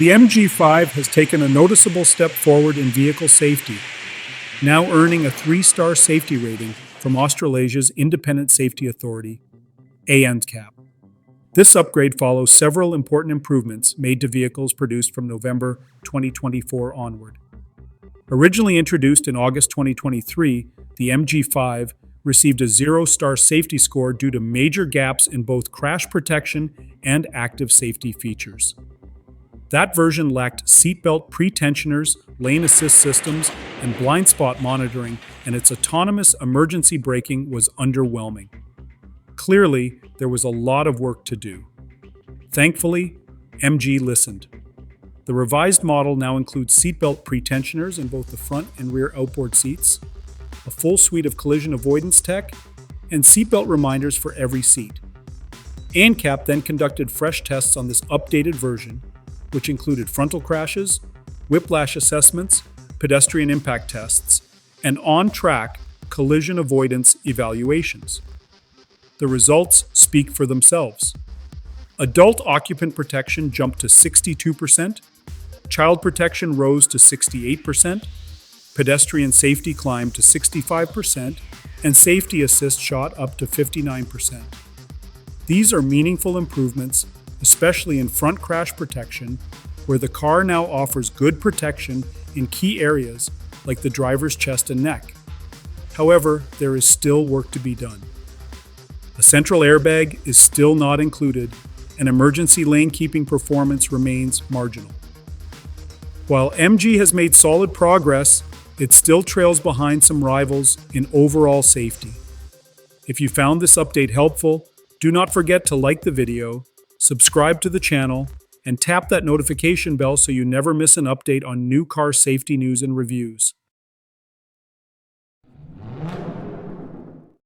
The MG5 has taken a noticeable step forward in vehicle safety, now earning a 3-star safety rating from Australasia's independent safety authority, ANCAP. This upgrade follows several important improvements made to vehicles produced from November 2024 onward. Originally introduced in August 2023, the MG5 received a 0-star safety score due to major gaps in both crash protection and active safety features. That version lacked seatbelt pre-tensioners, lane assist systems, and blind spot monitoring, and its autonomous emergency braking was underwhelming. Clearly, there was a lot of work to do. Thankfully, MG listened. The revised model now includes seatbelt pre-tensioners in both the front and rear outboard seats, a full suite of collision avoidance tech, and seatbelt reminders for every seat. ANCAP then conducted fresh tests on this updated version, which included frontal crashes, whiplash assessments, pedestrian impact tests, and on-track collision avoidance evaluations. The results speak for themselves. Adult occupant protection jumped to 62%, child protection rose to 68%, pedestrian safety climbed to 65%, and safety assist shot up to 59%. These are meaningful improvements, especially in front crash protection, where the car now offers good protection in key areas like the driver's chest and neck. However, there is still work to be done. A central airbag is still not included, and emergency lane keeping performance remains marginal. While MG has made solid progress, it still trails behind some rivals in overall safety. If you found this update helpful, do not forget to like the video, subscribe to the channel, and tap that notification bell so you never miss an update on new car safety news and reviews.